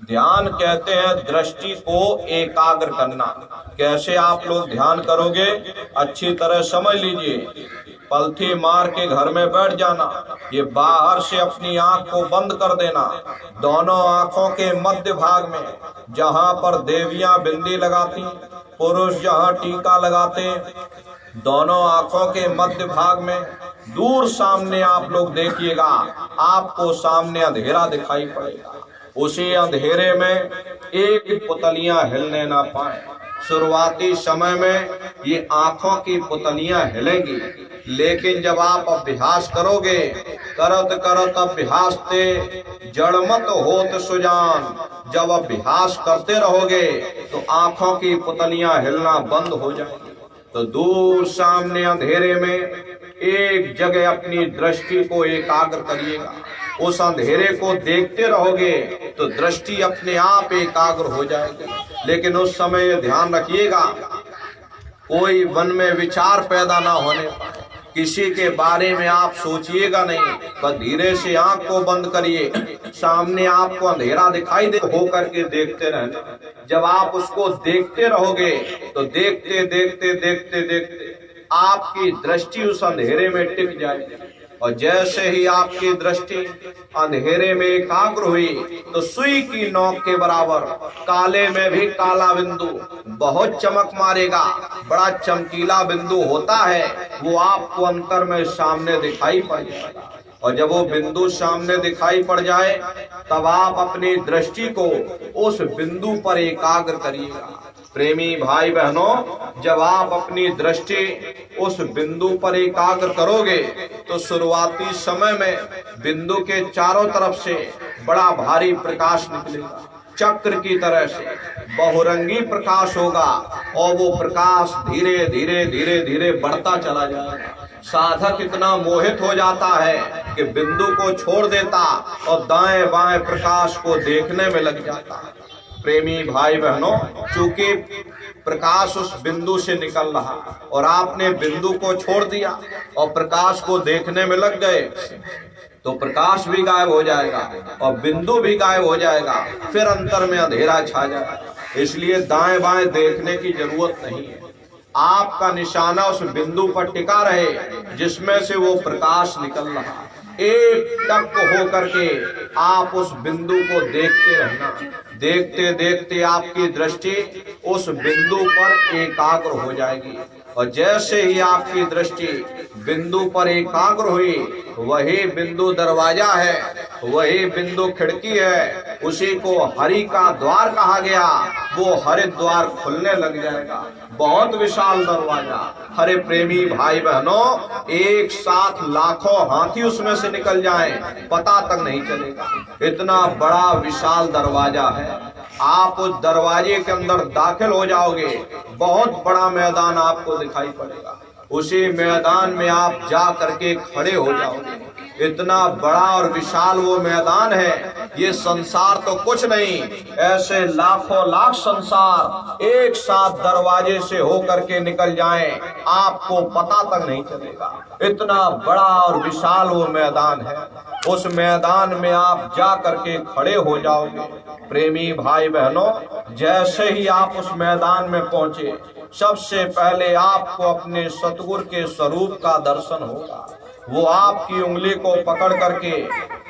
ध्यान कहते हैं दृष्टि को एकाग्र करना। कैसे आप लोग ध्यान करोगे, अच्छी तरह समझ लीजिए। पलथी मार के घर में बैठ जाना, ये बाहर से अपनी आंख को बंद कर देना। दोनों आंखों के मध्य भाग में जहां पर देवियां बिंदी लगाती, पुरुष जहां टीका लगाते, दोनों आंखों के मध्य भाग में दूर सामने आप लोग देखिएगा, आपको सामने अंधेरा दिखाई पड़ेगा। उसी अंधेरे में एक पुतलियां हिलने ना पाए। शुरुआती समय में ये आंखों की पुतलियां हिलेंगी, लेकिन जब आप अभ्यास करोगे, करत करत अभ्यास ते जड़मत होत सुजान, जब अभ्यास करते रहोगे तो आंखों की पुतलियां हिलना बंद हो जाएंगी। तो दूर सामने अंधेरे में एक जगह अपनी दृष्टि को एकाग्र करिएगा। उस अंधेरे को देखते रहोगे तो दृष्टि अपने आप एकाग्र हो जाएगी। लेकिन उस समय ध्यान रखिएगा, कोई मन में विचार पैदा ना होने पाए, किसी के बारे में आप सोचिएगा नहीं, बस धीरे से आंख को बंद करिए। सामने आपको अंधेरा दिखाई दे, हो करके देखते रहना। जब आप उसको देखते रहोगे तो देखते देखते देखते देखते आपकी दृष्टि उस अंधेरे में टिक जाएगी। और जैसे ही आपकी दृष्टि अंधेरे में एकाग्र हुई तो सुई की नोक के बराबर काले में भी काला बिंदु बहुत चमक मारेगा। बड़ा चमकीला बिंदु होता है, वो आपको अंतर में सामने दिखाई पड़ जाएगा। और जब वो बिंदु सामने दिखाई पड़ जाए तब आप अपनी दृष्टि को उस बिंदु पर एकाग्र करिएगा। प्रेमी भाई बहनों, जब आप अपनी दृष्टि उस बिंदु पर एकाग्र करोगे तो शुरुआती समय में बिंदु के चारों तरफ से बड़ा भारी प्रकाश निकलेगा, चक्र की तरह से बहुरंगी प्रकाश होगा। और वो प्रकाश धीरे धीरे धीरे धीरे बढ़ता चला जाएगा। साधक इतना मोहित हो जाता है कि बिंदु को छोड़ देता और दाएं बाएं प्रकाश को देखने में लग जाता है। प्रेमी भाई बहनों, चूंकि प्रकाश उस बिंदु से निकल रहा और आपने बिंदु को छोड़ दिया और प्रकाश को देखने में लग गए तो प्रकाश भी गायब हो जाएगा और बिंदु भी गायब हो जाएगा, फिर अंतर में अंधेरा छा जाएगा। इसलिए दाएं बाएं देखने की जरूरत नहीं है। आपका निशाना उस बिंदु पर टिका रहे जिसमें से वो प्रकाश निकल रहा। एक टक हो करके आप उस बिंदु को देखते रहना। देखते देखते आपकी दृष्टि उस बिंदु पर एकाग्र हो जाएगी। और जैसे ही आपकी दृष्टि बिंदु पर एकाग्र हुई, वही बिंदु दरवाजा है, वही बिंदु खिड़की है, उसी को हरि का द्वार कहा गया। वो हरि द्वार खुलने लग जाएगा, बहुत विशाल दरवाजा। हरे प्रेमी भाई बहनों, एक साथ लाखों हाथी उसमें से निकल जाएं, पता तक नहीं चलेगा। इतना बड़ा विशाल दरवाजा है। आप उस दरवाजे के अंदर दाखिल हो जाओगे, बहुत बड़ा मैदान आपको दिखाई पड़ेगा। उसी मैदान में आप जा करके खड़े हो जाओगे। इतना बड़ा और विशाल वो मैदान है, ये संसार तो कुछ नहीं, ऐसे लाखों लाख संसार एक साथ दरवाजे से होकर के निकल जाएं, आपको पता तक नहीं चलेगा। इतना बड़ा और विशाल वो मैदान है। उस मैदान में आप जा करके खड़े हो जाओगे। प्रेमी भाई बहनों, जैसे ही आप उस मैदान में पहुंचे, सबसे पहले आपको अपने सतगुरु के स्वरूप का दर्शन होगा। वो आपकी उंगली को पकड़ करके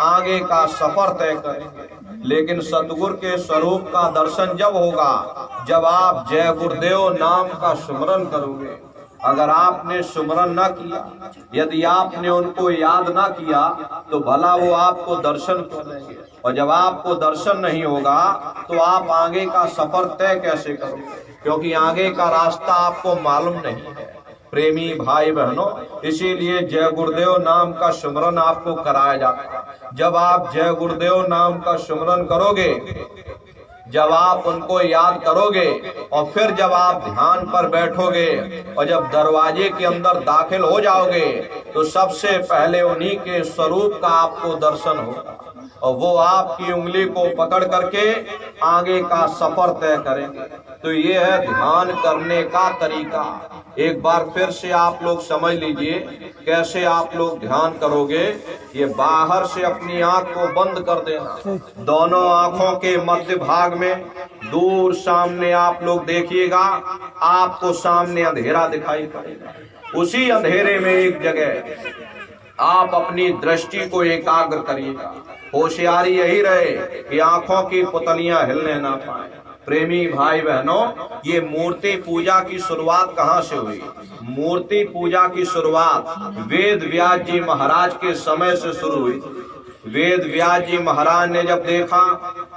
आगे का सफर तय करेंगे। लेकिन सतगुरु के स्वरूप का दर्शन जब होगा जब आप जय गुरुदेव नाम का सुमरन करोगे। अगर आपने सुमरन न किया, यदि आपने उनको याद ना किया, तो भला वो आपको दर्शन करेंगे। और जब आपको दर्शन नहीं होगा तो आप आगे का सफर तय कैसे करोगे, क्योंकि आगे का रास्ता आपको मालूम नहीं है। प्रेमी भाई बहनों, इसीलिए जय गुरुदेव नाम का सुमरन आपको कराया जाता है। जब आप जय गुरुदेव नाम का सुमरन करोगे, जब आप उनको याद करोगे और फिर जब आप ध्यान पर बैठोगे और जब दरवाजे के अंदर दाखिल हो जाओगे तो सबसे पहले उन्हीं के स्वरूप का आपको दर्शन होगा और वो आपकी उंगली को पकड़ करके आगे का सफर तय करेंगे। तो ये है ध्यान करने का तरीका। एक बार फिर से आप लोग समझ लीजिए कैसे आप लोग ध्यान करोगे। ये बाहर से अपनी आंख को बंद कर देना, दोनों आंखों के मध्य भाग में दूर सामने आप लोग देखिएगा, आपको सामने अंधेरा दिखाई पड़ेगा। उसी अंधेरे में एक जगह आप अपनी दृष्टि को एकाग्र करिएगा। होशियारी यही रहे कि आंखों की पुतलियां हिलने ना पाए। प्रेमी भाई बहनों, ये मूर्ति पूजा की शुरुआत कहाँ से हुई? मूर्ति पूजा की शुरुआत वेद व्यास जी महाराज के समय से शुरू हुई। वेद व्यास जी महाराज ने जब देखा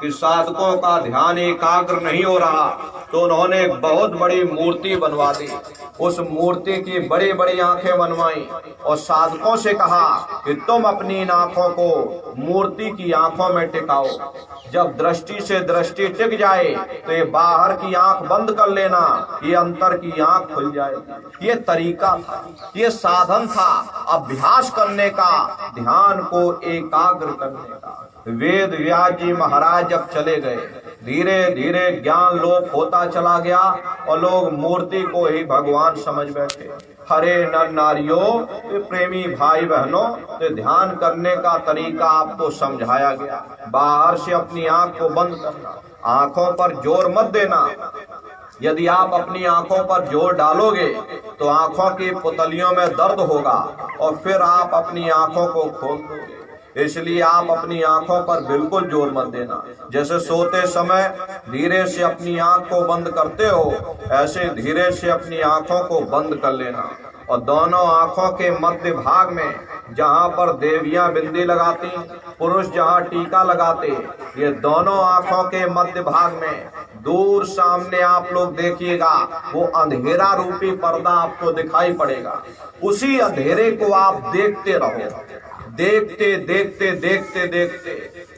कि साधकों का ध्यान एकाग्र नहीं हो रहा, तो उन्होंने एक बहुत बड़ी मूर्ति बनवा दी। उस मूर्ति की बड़ी बड़ी आंखें बनवाई और साधकों से कहा कि तुम अपनी इन आंखों को मूर्ति की आंखों में टिकाओ। जब दृष्टि से दृष्टि टिक जाए तो ये बाहर की आंख बंद कर लेना, ये अंतर की आंख खुल जाएगी। ये तरीका था, ये साधन था अभ्यास करने का, ध्यान को एकाग्र करने का। वेद व्यास जी महाराज जब चले गए, धीरे धीरे ज्ञान लोप होता चला गया और लोग मूर्ति को ही भगवान समझ बैठे। हरे नर नारियों, प्रेमी भाई बहनों, तो ध्यान करने का तरीका आपको समझाया गया। बाहर से अपनी आंख को बंद करना, आंखों पर जोर मत देना। यदि आप अपनी आंखों पर जोर डालोगे तो आंखों की पुतलियों में दर्द होगा और फिर आप अपनी आंखों को खोल दोगे। इसलिए आप अपनी आंखों पर बिल्कुल जोर मत देना। जैसे सोते समय धीरे से अपनी आंख को बंद करते हो, ऐसे धीरे से अपनी आंखों को बंद कर लेना और दोनों आंखों के मध्य भाग में जहां पर देवियां बिंदी लगाती, पुरुष जहां टीका लगाते, ये दोनों आंखों के मध्य भाग में दूर सामने आप लोग देखिएगा, वो अंधेरा रूपी पर्दा आपको दिखाई पड़ेगा। उसी अंधेरे को आप देखते रहो। देखते देखते देखते देखते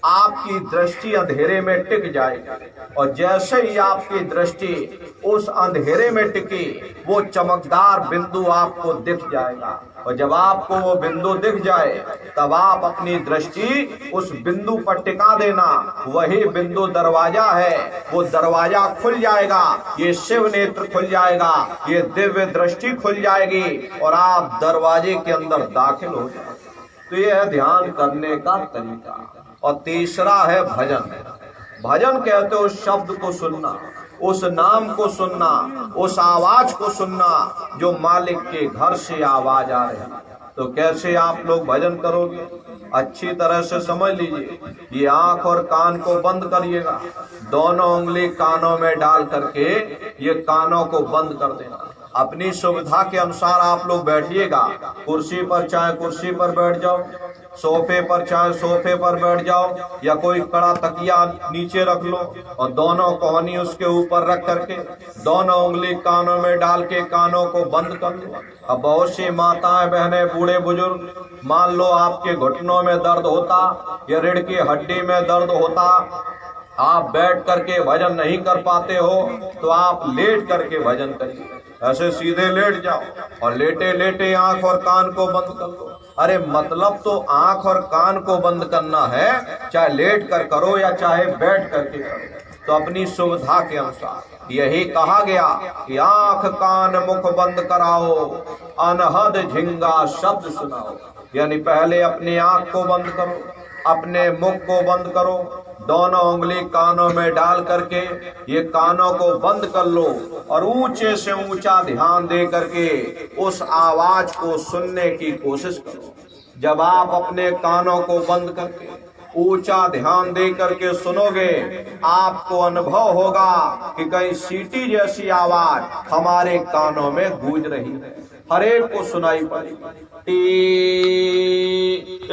आपकी दृष्टि अंधेरे में टिक जाएगी और जैसे ही आपकी दृष्टि उस अंधेरे में टिकी, वो चमकदार बिंदु आपको दिख जाएगा। और जब आपको वो बिंदु दिख जाए तब आप अपनी दृष्टि उस बिंदु पर टिका देना। वही बिंदु दरवाजा है, वो दरवाजा खुल जाएगा, ये शिव नेत्र खुल जाएगा, ये दिव्य दृष्टि खुल जाएगी और आप दरवाजे के अंदर दाखिल हो जाएंगे। तो यह है ध्यान करने का तरीका। और तीसरा है भजन। भजन कहते हो शब्द को सुनना, उस नाम को सुनना, उस आवाज को सुनना जो मालिक के घर से आवाज आ रही है। तो कैसे आप लोग भजन करोगे? अच्छी तरह से समझ लीजिए। ये आंख और कान को बंद करिएगा, दोनों उंगली कानों में डाल करके ये कानों को बंद कर देना। अपनी सुविधा के अनुसार आप लोग बैठिएगा। कुर्सी पर चाहे कुर्सी पर बैठ जाओ, सोफे पर चाहे सोफे पर बैठ जाओ, या कोई कड़ा तकिया नीचे रख लो और दोनों कोहनी उसके ऊपर रख करके दोनों उंगली कानों में डाल के कानों को बंद कर लो। अब बहुत सी माताएं बहनें बूढ़े बुजुर्ग, मान लो आपके घुटनों में दर्द होता या रीढ़ की हड्डी में दर्द होता, आप बैठ करके भजन नहीं कर पाते हो तो आप लेट करके भजन करिए। ऐसे सीधे लेट जाओ और लेटे लेटे आंख और कान को बंद कर लो। अरे मतलब तो आंख और कान को बंद करना है, चाहे लेट कर करो या चाहे बैठ करके करो, तो अपनी सुविधा के अनुसार। यही कहा गया कि आंख कान मुख बंद कराओ, अनहद झिंगा शब्द सुनाओ। यानी पहले अपनी आंख को बंद करो, अपने मुख को बंद करो, दोनों उंगली कानों में डाल करके ये कानों को बंद कर लो और ऊंचे से ऊंचा ध्यान दे करके उस आवाज को सुनने की कोशिश करो। जब आप अपने कानों को बंद करके ऊंचा ध्यान दे करके सुनोगे, आपको अनुभव होगा कि कहीं सीटी जैसी आवाज हमारे कानों में गूंज रही है, हर एक को सुनाई पड़ेगी।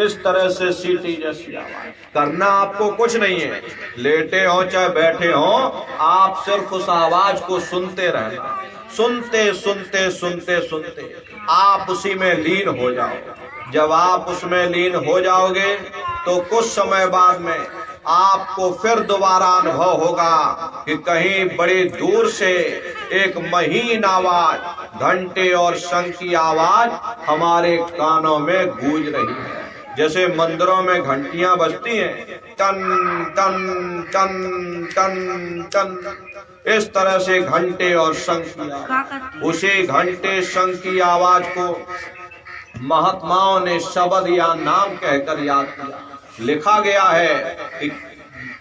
इस तरह से सीटी जैसी आवाज करना आपको कुछ नहीं है। लेटे हो चाहे बैठे हो, आप सिर्फ उस आवाज को सुनते रहना। सुनते सुनते सुनते सुनते आप उसी में लीन हो जाओ। जब आप उसमें लीन हो जाओगे तो कुछ समय बाद में आपको फिर दोबारा अनुभव होगा कि कहीं बड़ी दूर से एक महीन आवाज, घंटे और शंख की आवाज हमारे कानों में गूंज रही है। जैसे मंदिरों में घंटियां बजती हैं, टन टन टन टन टन, इस तरह से घंटे और शंख, उसी घंटे शंख की आवाज को महात्माओं ने शब्द या नाम कहकर याद किया। लिखा गया है कि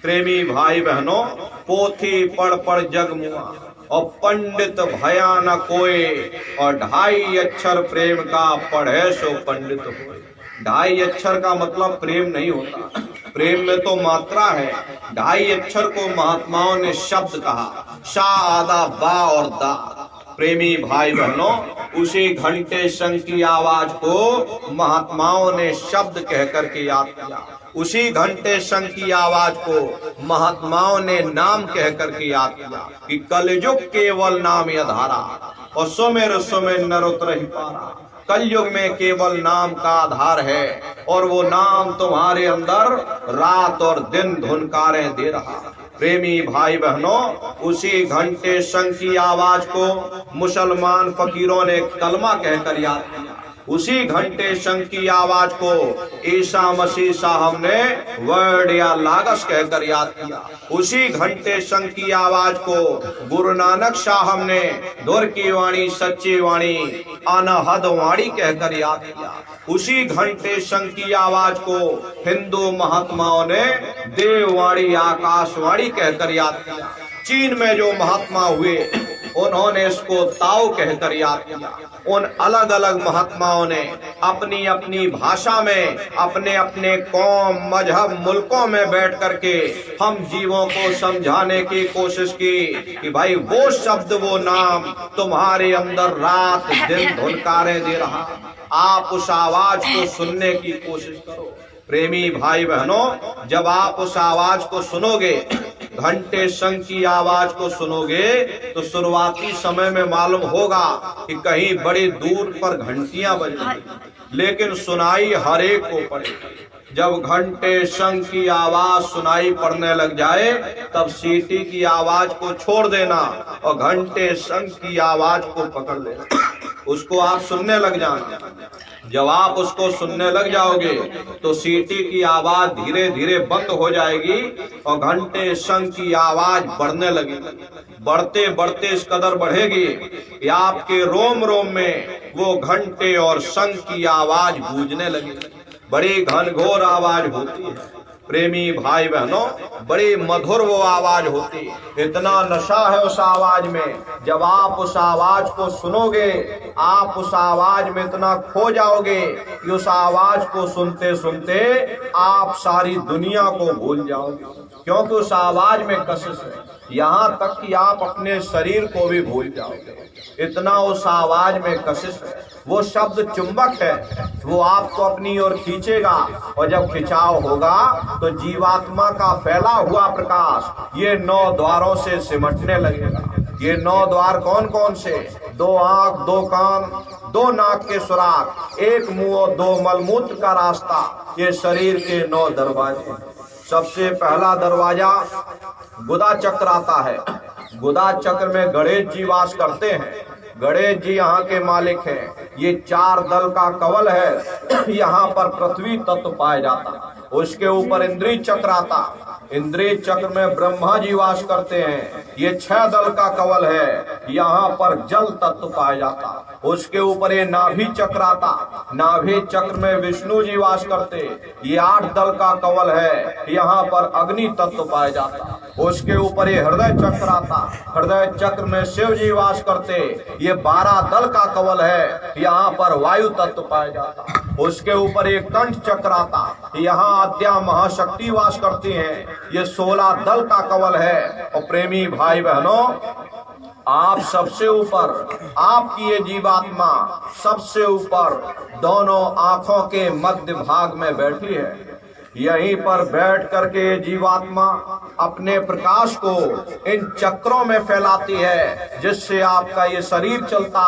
प्रेमी भाई बहनों, पोथी पढ़ पढ़ जग मुआ और पंडित भया न कोय, और 2.5 अक्षर प्रेम का पढ़े सो पंडित होए। 2.5 अक्षर का मतलब प्रेम नहीं होता, प्रेम में तो मात्रा है। 2.5 अक्षर को महात्माओं ने शब्द कहा, शा आदा बा और दा। प्रेमी भाई बहनों, उसी घंटे शंख की आवाज को महात्माओं ने शब्द कहकर के याद किया। उसी घंटे शंख की आवाज को महात्माओं ने नाम कहकर के याद किया कि कलयुग केवल नाम यधारा और सुमेर सुमेर नरोत्तर ही पारा। कलयुग में केवल नाम का आधार है और वो नाम तुम्हारे अंदर रात और दिन धुनकारें दे रहा। प्रेमी भाई बहनों, उसी घंटे शंख की आवाज को मुसलमान फकीरों ने कलमा कहकर याद किया। उसी घंटे शंख की आवाज को ईसा मसीह साहब ने वर्ड या लागस कहकर याद किया। उसी घंटे शंख की आवाज को गुरु नानक साहब ने धुर की वाणी सच्ची वाणी अनहद वाणी कहकर याद किया। उसी घंटे शंख की आवाज को हिंदू महात्माओं ने देववाणी आकाशवाणी कहकर याद किया। चीन में जो महात्मा हुए उन्होंने इसको ताओ कहकर याद किया। उन अलग अलग महात्माओं ने अपनी अपनी भाषा में अपने अपने कौम मजहब मुल्कों में बैठ करके हम जीवों को समझाने की कोशिश की कि भाई वो शब्द वो नाम तुम्हारे अंदर रात दिन धुनकारें दे रहा। आप उस आवाज को सुनने की कोशिश करो। प्रेमी भाई बहनों, जब आप उस आवाज को सुनोगे, घंटे शंख की आवाज को सुनोगे, तो शुरुआती समय में मालूम होगा कि कहीं बड़ी दूर पर घंटियां बजेंगी, लेकिन सुनाई हर एक को पड़ेगी। जब घंटे शंख की आवाज सुनाई पड़ने लग जाए, तब सीटी की आवाज को छोड़ देना और घंटे शंख की आवाज को पकड़ लेना, उसको आप सुनने लग जाना। जब आप उसको सुनने लग जाओगे तो सीटी की आवाज धीरे धीरे बंद हो जाएगी और घंटे शंख की आवाज बढ़ने लगेगी। बढ़ते बढ़ते इस कदर बढ़ेगी कि आपके रोम रोम में वो घंटे और शंख की आवाज गूंजने लगेगी। बड़ी घनघोर आवाज होती है। प्रेमी भाई बहनों, बड़ी मधुर वो आवाज होती है। इतना नशा है उस आवाज में, जब आप उस आवाज को सुनोगे, आप उस आवाज में इतना खो जाओगे कि उस आवाज को सुनते सुनते आप सारी दुनिया को भूल जाओगे, क्योंकि उस आवाज में कशिश है। यहाँ तक कि आप अपने शरीर को भी भूल जाओगे, इतना उस आवाज में कशिश है। वो शब्द चुंबक है, वो आपको अपनी ओर खींचेगा और जब खिंचाव होगा तो जीवात्मा का फैला हुआ प्रकाश ये 9 द्वारों से सिमटने लगेगा। ये 9 द्वार कौन कौन से? 2 आंख, 2 कान, 2 नाक के सुराख, 1 मुंह और 2 मलमूत्र का रास्ता, ये शरीर के 9 दरवाजे। सबसे पहला दरवाजा गुदा चक्र आता है। गुदा चक्र में गणेश जी वास करते हैं। गणेश जी यहाँ के मालिक हैं। ये 4 दल का कवल है। यहाँ पर पृथ्वी तत्व पाया जाता। उसके ऊपर इंद्रिय चक्र आता। इंद्रिय चक्र में ब्रह्मा जी वास करते हैं। ये 6 दल का कवल है। यहाँ पर जल तत्व पाया जाता। उसके ऊपर ये नाभि चक्र आता। नाभि चक्र में विष्णु जी वास करते। ये 8 दल का कवल है। यहाँ पर अग्नि तत्व पाया जाता। उसके ऊपर ये हृदय चक्र आता। हृदय चक्र में शिव जी वास करते। ये 12 दल का कवल है। यहाँ पर वायु तत्व पाया जाता। उसके ऊपर एक कंठ चक्र आता। यहाँ आद्या महाशक्ति वास करती हैं। ये 16 दल का कवल है। और प्रेमी भाई बहनों, आप सबसे ऊपर, आपकी ये जीवात्मा सबसे ऊपर दोनों आंखों के मध्य भाग में बैठी है। यहीं पर बैठ करके जीवात्मा अपने प्रकाश को इन चक्रों में फैलाती है, जिससे आपका ये शरीर चलता,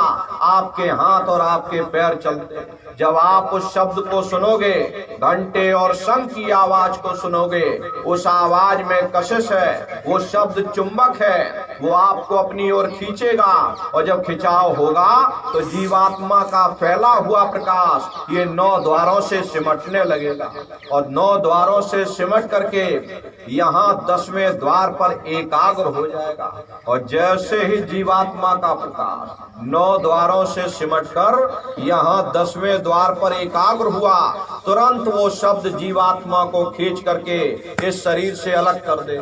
आपके हाथ और आपके पैर चलते। जब आप उस शब्द को सुनोगे, घंटे और शंख की आवाज को सुनोगे, उस आवाज में कशिश है, वो शब्द चुंबक है, वो आपको अपनी ओर खींचेगा। और जब खिंचाव होगा तो जीवात्मा का फैला हुआ प्रकाश ये 9 द्वारों से सिमटने लगेगा, और 9 द्वारों से सिमट करके यहाँ 10वें द्वार पर एकाग्र हो जाएगा। और जैसे ही जीवात्मा का प्रकाश 9 द्वारों से सिमटकर यहाँ 10वें द्वार पर एकाग्र हुआ, तुरंत वो शब्द जीवात्मा को खींच करके इस शरीर से अलग कर दे।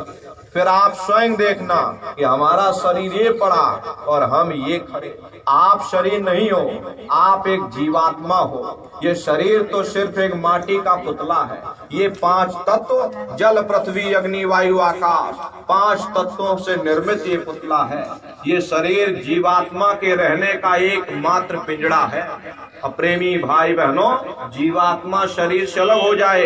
फिर आप स्वयं देखना कि हमारा शरीर ये पड़ा और हम ये खड़े। आप शरीर नहीं हो, आप एक जीवात्मा हो। ये शरीर तो सिर्फ एक माटी का पुतला है। ये 5 तत्व, जल पृथ्वी अग्नि वायु आकाश, 5 तत्वों से निर्मित ये पुतला है। ये शरीर जीवात्मा के रहने का एकमात्र पिंजड़ा है। प्रेमी भाई बहनों, जीवात्मा शरीर से अलग हो जाए,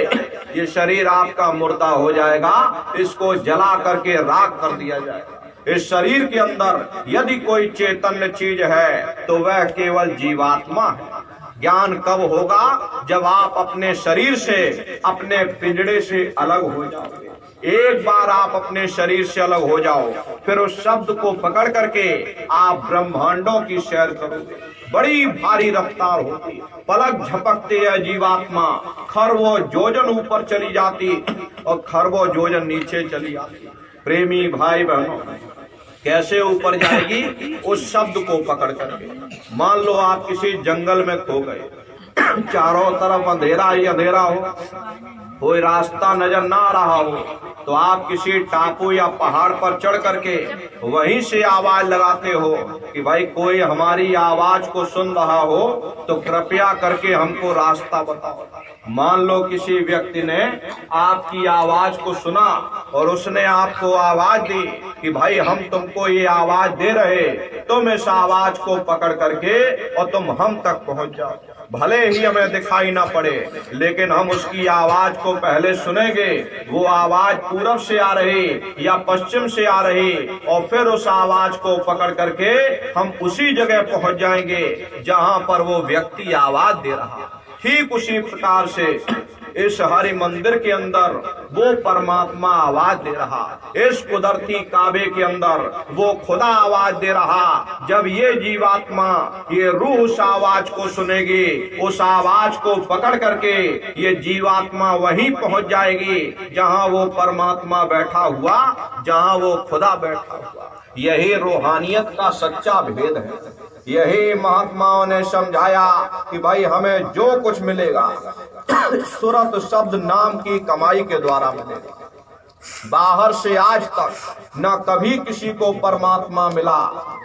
ये शरीर आपका मुर्दा हो जाएगा, इसको जला करके राख कर दिया जाएगा। इस शरीर के अंदर यदि कोई चैतन्य चीज है तो वह केवल जीवात्मा है। ज्ञान कब होगा? जब आप अपने शरीर से, अपने पिंजड़े से अलग हो जाओगे। एक बार आप अपने शरीर से अलग हो जाओ, फिर उस शब्द को पकड़ करके आप ब्रह्मांडों की सैर करोगे। बड़ी भारी रफ्तार होती, पलक झपकते है जीवात्मा खरबों जोजन ऊपर चली जाती और खरबों जोजन नीचे चली आती। प्रेमी भाई बहनों, कैसे ऊपर जाएगी? उस शब्द को पकड़ करके। मान लो आप किसी जंगल में खो गए, चारों तरफ अंधेरा ही अंधेरा हो, कोई रास्ता नजर ना आ रहा हो, तो आप किसी टापू या पहाड़ पर चढ़ करके वहीं से आवाज लगाते हो कि भाई कोई हमारी आवाज को सुन रहा हो तो कृपया करके हमको रास्ता बताओ। मान लो किसी व्यक्ति ने आपकी आवाज को सुना और उसने आपको आवाज दी कि भाई हम तुमको ये आवाज दे रहे, तुम इस आवाज को पकड़ करके और तुम हम तक पहुंच जाओ। भले ही हमें दिखाई ना पड़े, लेकिन हम उसकी आवाज को पहले सुनेंगे। वो आवाज पूरब से आ रही या पश्चिम से आ रही, और फिर उस आवाज को पकड़ करके हम उसी जगह पहुंच जाएंगे जहां पर वो व्यक्ति आवाज दे रहा। ठीक उसी प्रकार से इस हरि मंदिर के अंदर वो परमात्मा आवाज दे रहा, इस कुदरती काबे के अंदर वो खुदा आवाज दे रहा। जब ये जीवात्मा, ये रूह उस आवाज को सुनेगी, उस आवाज को पकड़ करके ये जीवात्मा वहीं पहुंच जाएगी जहां वो परमात्मा बैठा हुआ, जहां वो खुदा बैठा हुआ। यही रूहानियत का सच्चा भेद है। यही महात्माओं ने समझाया कि भाई हमें जो कुछ मिलेगा सूरत शब्द नाम की कमाई के द्वारा मिलेगा। बाहर से आज तक न कभी किसी को परमात्मा मिला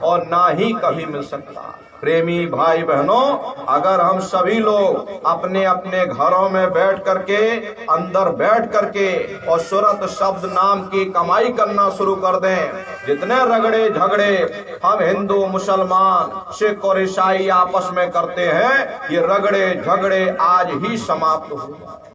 और ना ही कभी मिल सकता। प्रेमी भाई बहनों, अगर हम सभी लोग अपने अपने घरों में बैठ करके, अंदर बैठ करके और सूरत शब्द नाम की कमाई करना शुरू कर दें, जितने रगड़े झगड़े हम हिंदू मुसलमान सिख और ईसाई आपस में करते हैं, ये रगड़े झगड़े आज ही समाप्त हो।